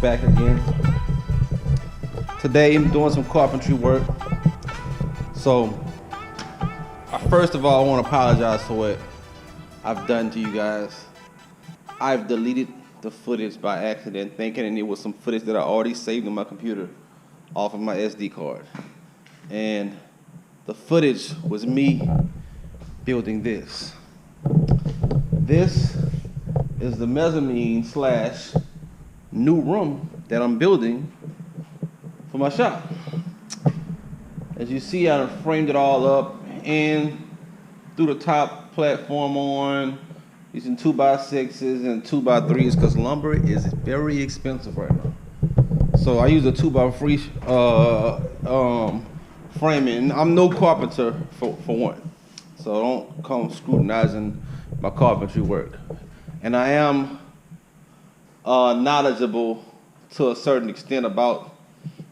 back again. Today I'm doing some carpentry work. So, first of all, I want to apologize for what I've done to you guys. I've deleted the footage by accident, thinking it was some footage that I already saved in my computer off of my SD card. And the footage was me building this. This is the mezzanine / new room that I'm building for my shop. As you see, I framed it all up and threw the top platform on using 2x6s and 2x3s because lumber is very expensive right now. So I use a 2x3 framing. I'm no carpenter for one, so don't come scrutinizing my carpentry work. And I am knowledgeable to a certain extent about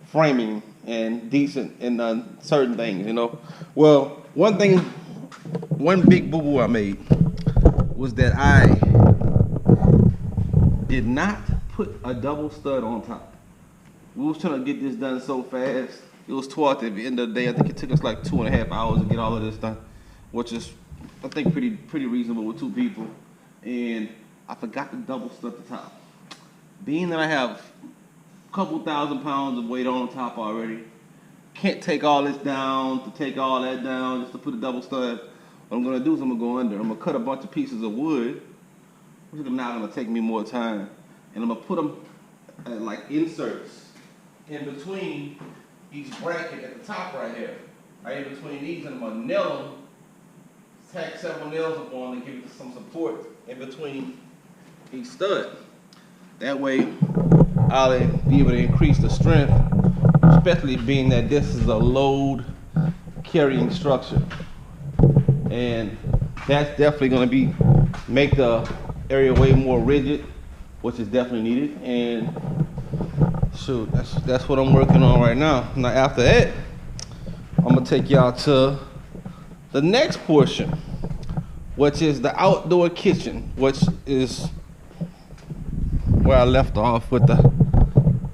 framing and decent and certain things, you know. Well, one big boo-boo I made was that I did not put a double stud on top. We was trying to get this done so fast. It was toward the end of the day. I think it took us like 2.5 hours to get all of this done, which is, I think, pretty reasonable with two people. And I forgot the double stud at the top. Being that I have a couple thousand pounds of weight on top already, can't take all this down to take all that down just to put a double stud. What I'm gonna do is I'm gonna go under. I'm gonna cut a bunch of pieces of wood, which is not gonna take me more time, and I'm gonna put them like inserts in between each bracket at the top right here. Right in between these, and I'm gonna nail them, tack several nails upon and give it some support in between each stud. That way, I'll be able to increase the strength, especially being that this is a load carrying structure. And that's definitely going to make the area way more rigid, which is definitely needed. And shoot, that's what I'm working on right now. Now after that, I'm gonna take y'all to the next portion, which is the outdoor kitchen, which is where I left off with the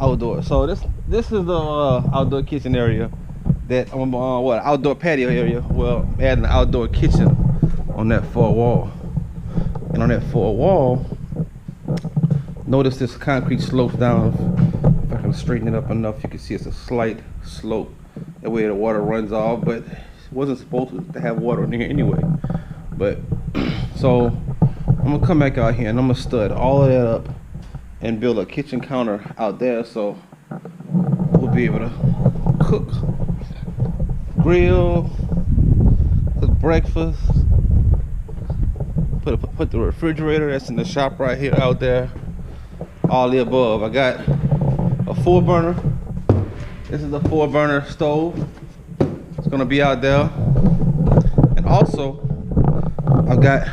outdoor. So this is the outdoor kitchen area that I'm outdoor patio area. Well, adding an outdoor kitchen on that far wall. And on that far wall, notice this concrete slopes down. If I can straighten it up enough, you can see it's a slight slope. That way the water runs off, but it wasn't supposed to have water in here anyway. But so I'm gonna come back out here and I'm gonna stud all of that up and build a kitchen counter out there, so we'll be able to cook, grill, cook breakfast, put the refrigerator that's in the shop right here out there, all the above. I got a 4-burner. This is a 4-burner stove. It's gonna be out there. And also, I've got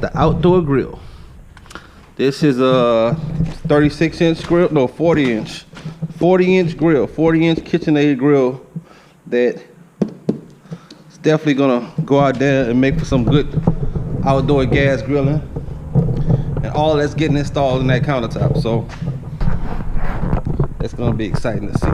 the outdoor grill. This is a 36-inch grill, no, 40-inch. 40-inch grill, 40-inch KitchenAid grill that is definitely gonna go out there and make for some good outdoor gas grilling. And all that's getting installed in that countertop. So it's gonna be exciting to see.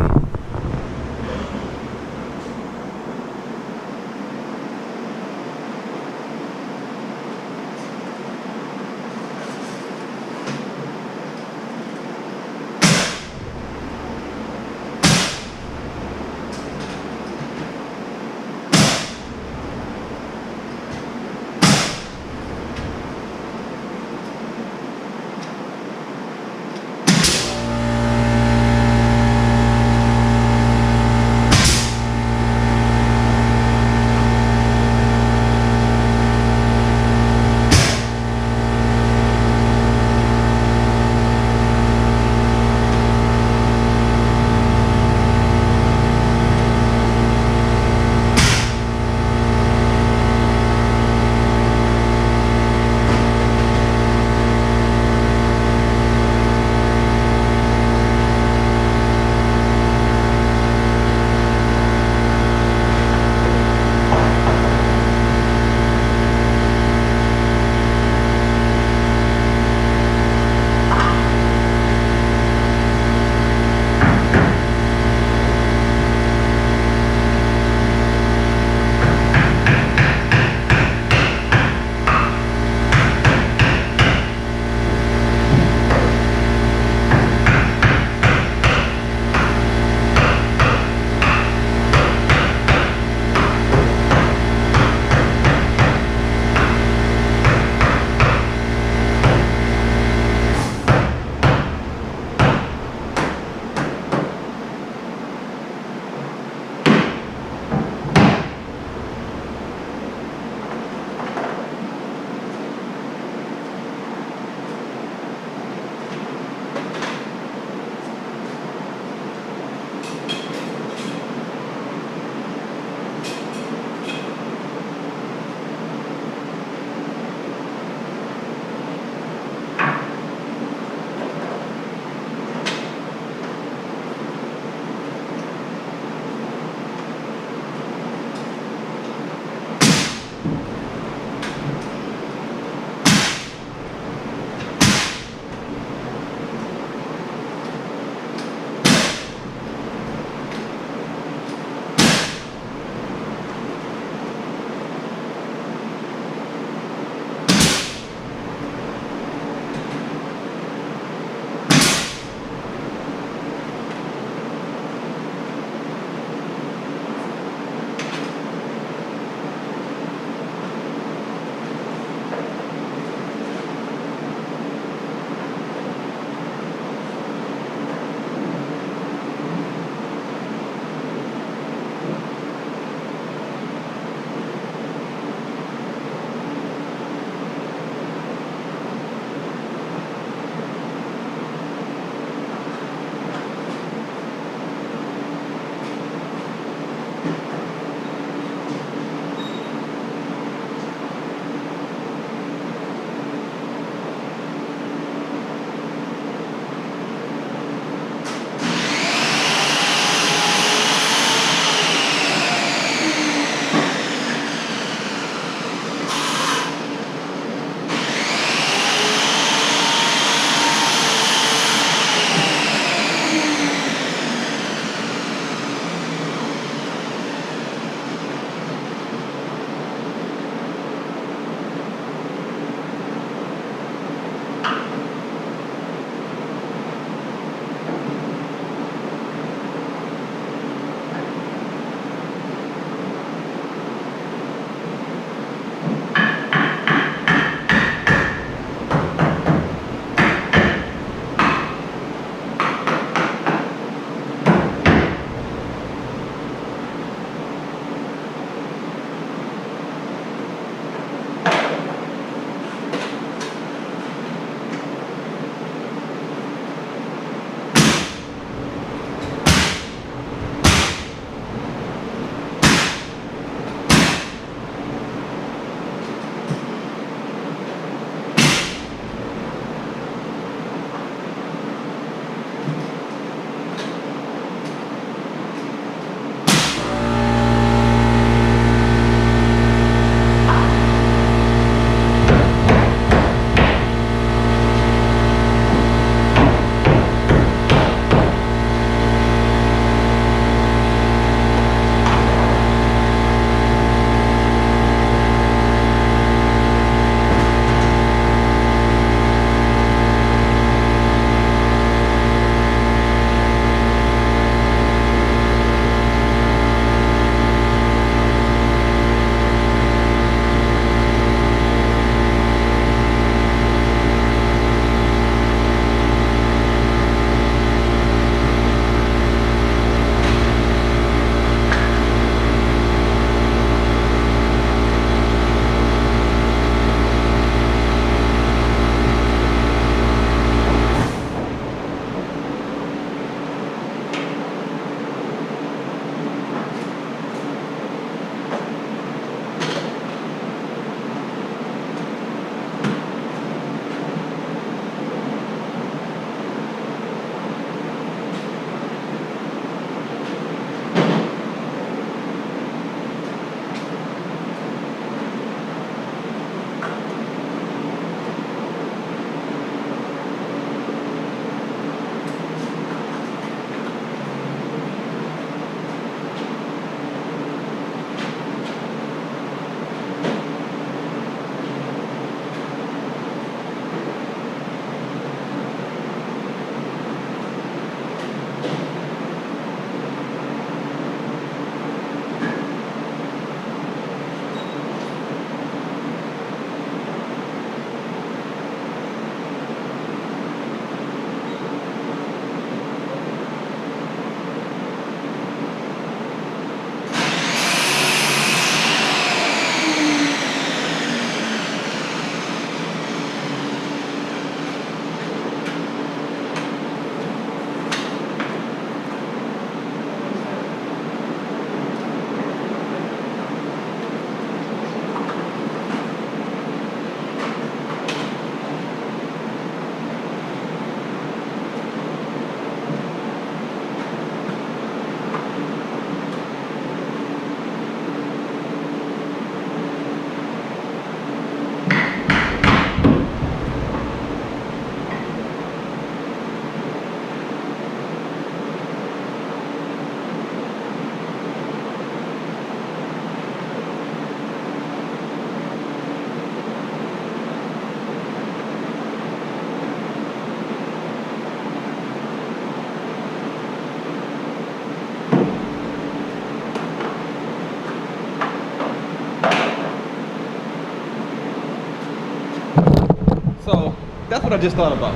That's what I just thought about.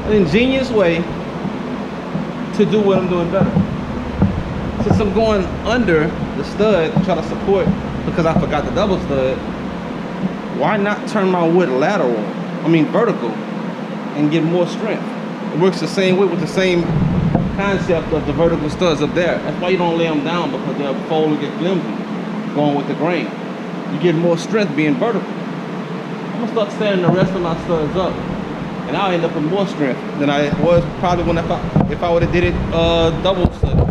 An ingenious way to do what I'm doing better. Since I'm going under the stud to try to support because I forgot the double stud, why not turn my wood vertical, and get more strength? It works the same way with the same concept of the vertical studs up there. That's why you don't lay them down, because they'll fold and get flimsy going with the grain. You get more strength being vertical. I'm gonna start standing the rest of my studs up, and I'll end up with more strength than I was probably when if I would have did it double stud.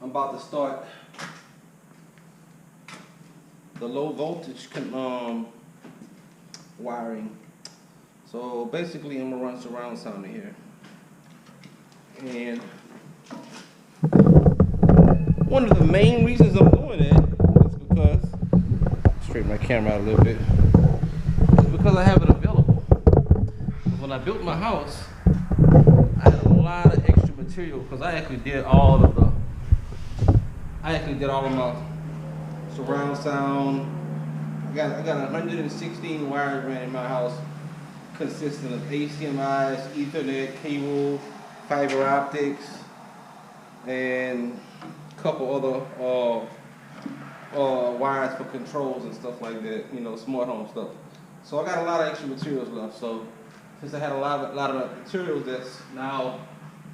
I'm about to start the low voltage wiring. So basically I'm gonna run surround sound in here. And one of the main reasons I'm doing it is because, straighten my camera out a little bit, is because I have it available. When I built my house, I had a lot of extra material because I actually did all of my surround sound. I got 116 wires ran in my house, consisting of HDMIs, Ethernet cable, fiber optics, and a couple other wires for controls and stuff like that, you know, smart home stuff. So I got a lot of extra materials left. So since I had a lot of materials that's now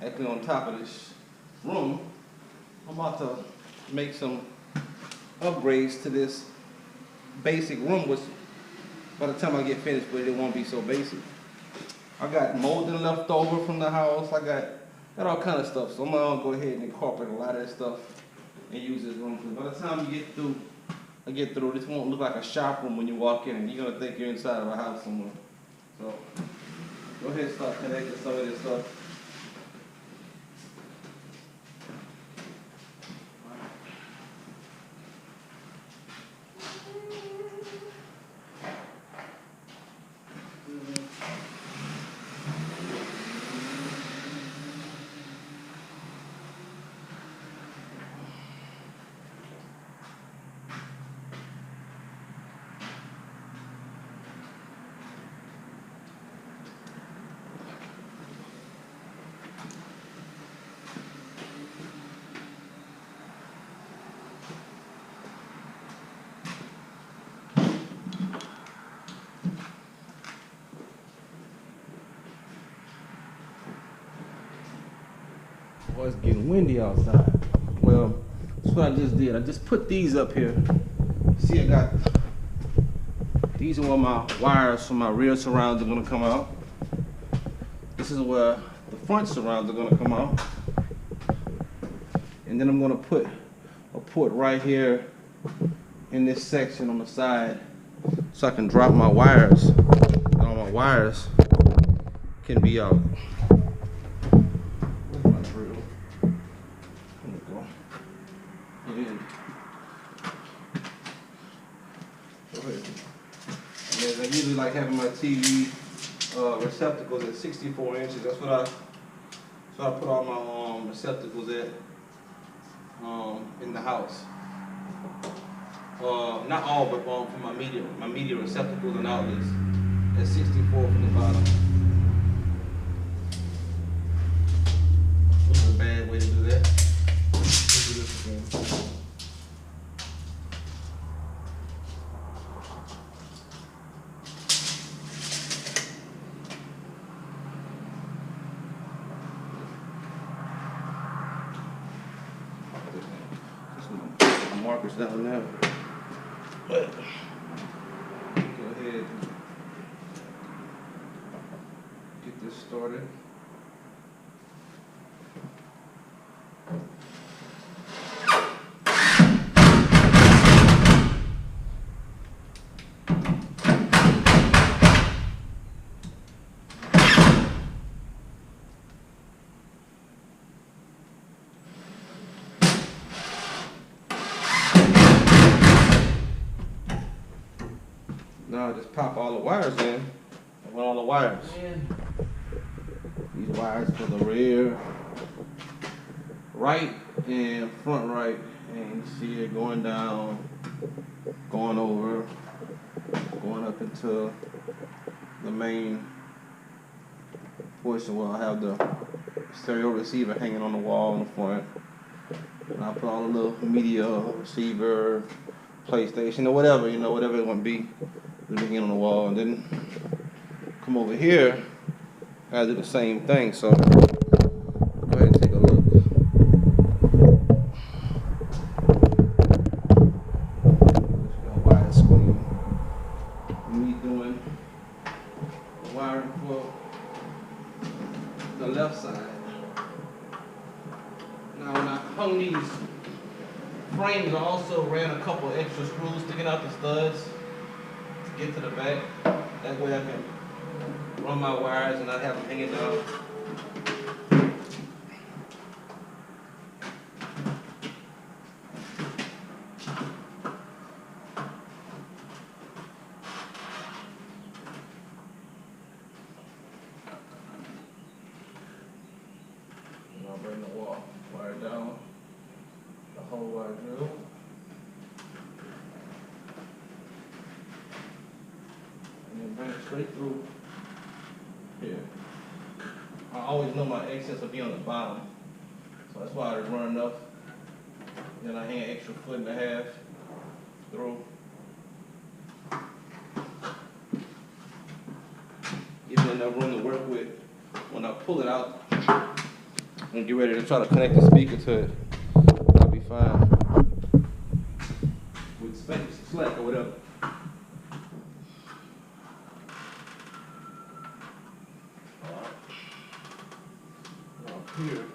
actually on top of this room, I'm about to make some upgrades to this basic room, which by the time I get finished with it won't be so basic. I got molding left over from the house. I got all kind of stuff. So I'm gonna go ahead and incorporate a lot of that stuff and use this room. By the time you get through, this won't look like a shop room when you walk in, and you're gonna think you're inside of a house somewhere. So go ahead and start connecting some of this stuff. Boy, it's getting windy outside. Well, that's what I just did. I just put these up here. See, I got these are where my wires from my rear surrounds are gonna come out. This is where the front surrounds are gonna come out. And then I'm gonna put a port right here in this section on the side so I can drop my wires. And all my wires can be out. I usually like having my TV receptacles at 64 inches. That's what I put all my receptacles at in the house. Not all, but for my media receptacles and outlets at 64 from the bottom. This is a bad way to do that. Let's do this again. Markers down there. But go ahead and get this started. Now I just pop all the wires in and run all the wires. These wires for the rear, right and front right, and you see it going down, going over, going up into the main portion where I have the stereo receiver hanging on the wall in the front. And I put all the little media receiver, PlayStation, or whatever, you know, whatever it want to be. Hanging on the wall, and then come over here. I do the same thing. So go ahead and take a look. Wire screen. Me doing the wiring for the left side. Now when I hung these frames, I also ran a couple extra screws sticking out the studs to get to the back. That way I can run my wires and not have them hanging down. And I'll bring the wire down, the whole wire drill. And then bring it straight through here. I always know my excess will be on the bottom, so that's why I just run enough. Then I hang an extra 1.5 feet through. Give me enough room to work with. When I pull it out and get ready to try to connect the speaker to it, I'll be fine with slack or whatever. Here,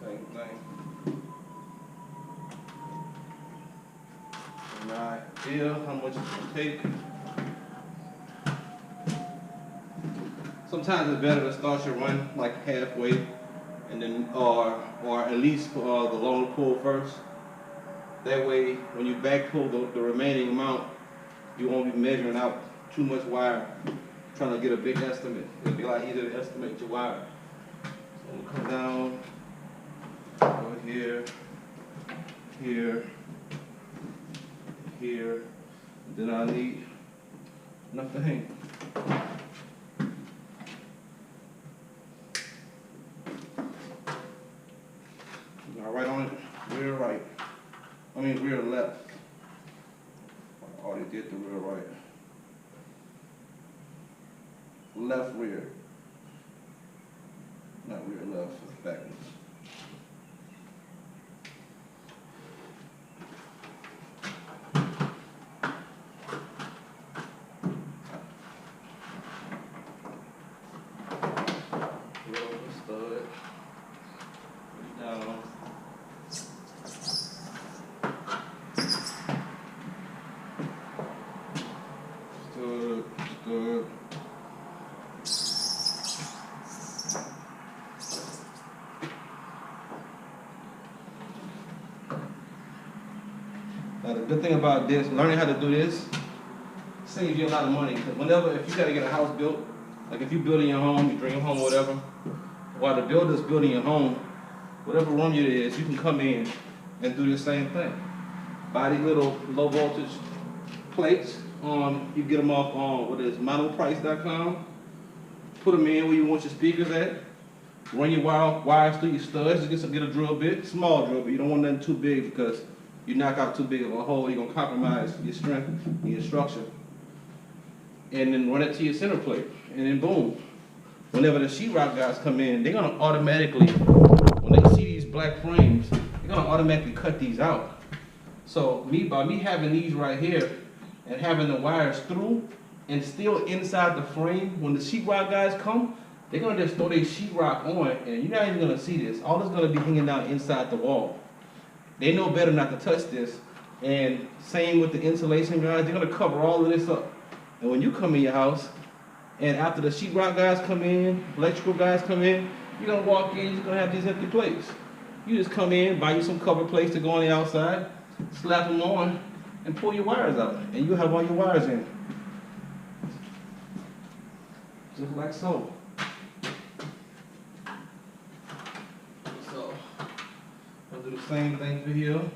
same thing. An idea how much it's gonna take. Sometimes it's better to start your run like halfway, and then or at least the long pull first. That way, when you back pull the remaining amount, you won't be measuring out too much wire, trying to get a big estimate. It'll be a lot easier to estimate your wire. So we'll come down, go here, here, here. Then I need enough to hang. Now right on it, rear right. I mean rear left. I already did the rear right. Left rear. Not rear left, it's backwards. Roll the stud. Down. Stud. Now the good thing about this, learning how to do this, saves you a lot of money. Because if you got to get a house built, like if you're building your home, your dream home, or whatever, while the builder's building your home, whatever room it is, you can come in and do the same thing. Buy these little low voltage plates. You get them off on monoprice.com. Put them in where you want your speakers at. Run your wires through your studs. Just get a drill bit, small drill bit. You don't want nothing too big because you knock out too big of a hole, you're gonna compromise your strength and your structure. And then run it to your center plate, and then boom. Whenever the sheetrock guys come in, they're gonna automatically, when they see these black frames, they're gonna automatically cut these out. So by me having these right here and having the wires through and still inside the frame, when the sheetrock guys come, they're gonna just throw their sheetrock on, and you're not even gonna see this. All is gonna be hanging down inside the wall. They know better not to touch this. And same with the insulation guys, they're gonna cover all of this up. And when you come in your house, and after the sheetrock guys come in, electrical guys come in, you're gonna walk in, you're gonna have these empty plates. You just come in, buy you some cover plates to go on the outside, slap them on, and pull your wires out. And you have all your wires in. Just like so. So, I'll do the same thing for here. I'm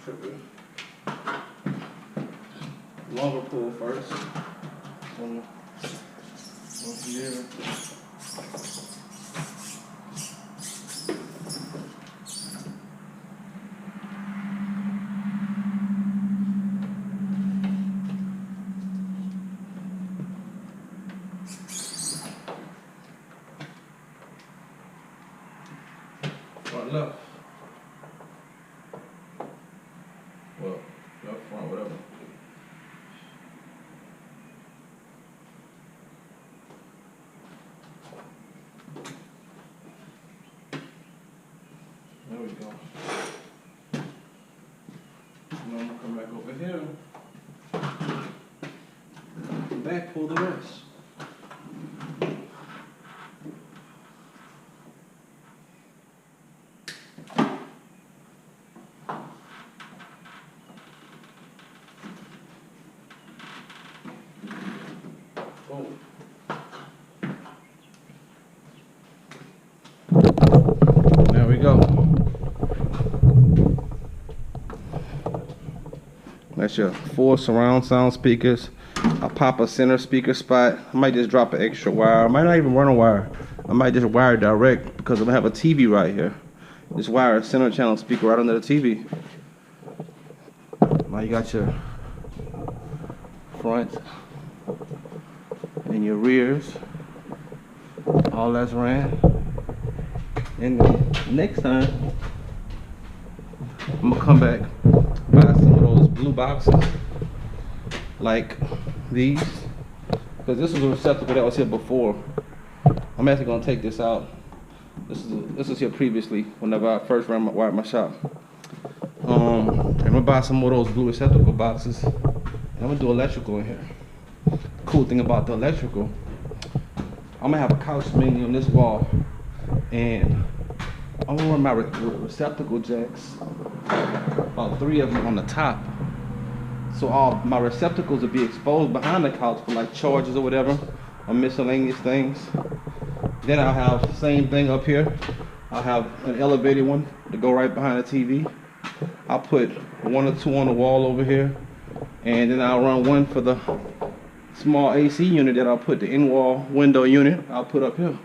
tripping. Longer pull first. So, over here. Front left. Well, left front, whatever. we go. And I'm gonna come back over here. Come back, pull the rest. Boom. There we go. That's your 4 surround sound speakers. I'll pop a center speaker spot. I might just drop an extra wire. I might not even run a wire. I might just wire direct because I'm gonna have a TV right here. Just wire a center channel speaker right under the TV. Now you got your front and your rears. All that's ran. And then next time, I'm gonna come back, buy some of those blue boxes, like these, because this was a receptacle that was here before. I'm actually gonna take this out. This was here previously whenever I first wired my shop. I'm gonna buy some more of those blue receptacle boxes, and I'm gonna do electrical in here. Cool thing about the electrical, I'm gonna have a couch menu on this wall, and I'm gonna run my receptacle jacks, about 3 of them on the top. So all my receptacles will be exposed behind the couch for like chargers or whatever, or miscellaneous things. Then I'll have the same thing up here. I'll have an elevated one to go right behind the TV. I'll put 1 or 2 on the wall over here, and then I'll run one for the small AC unit that I'll put the in-wall window unit. I'll put up here,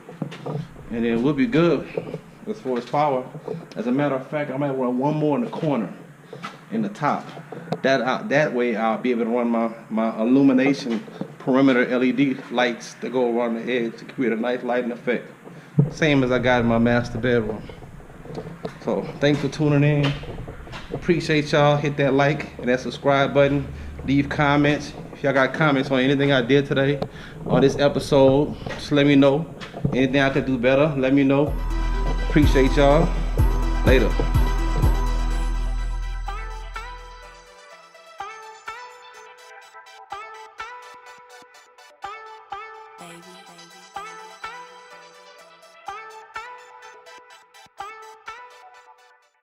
and then we'll be good as far as power. As a matter of fact, I might run one more in the corner, in the top. That way I'll be able to run my illumination perimeter LED lights that go around the edge to create a nice lighting effect. Same as I got in my master bedroom. So thanks for tuning in. Appreciate y'all. Hit that like and that subscribe button. Leave comments. If y'all got comments on anything I did today on this episode, just let me know. Anything I could do better, let me know. Appreciate y'all. Later.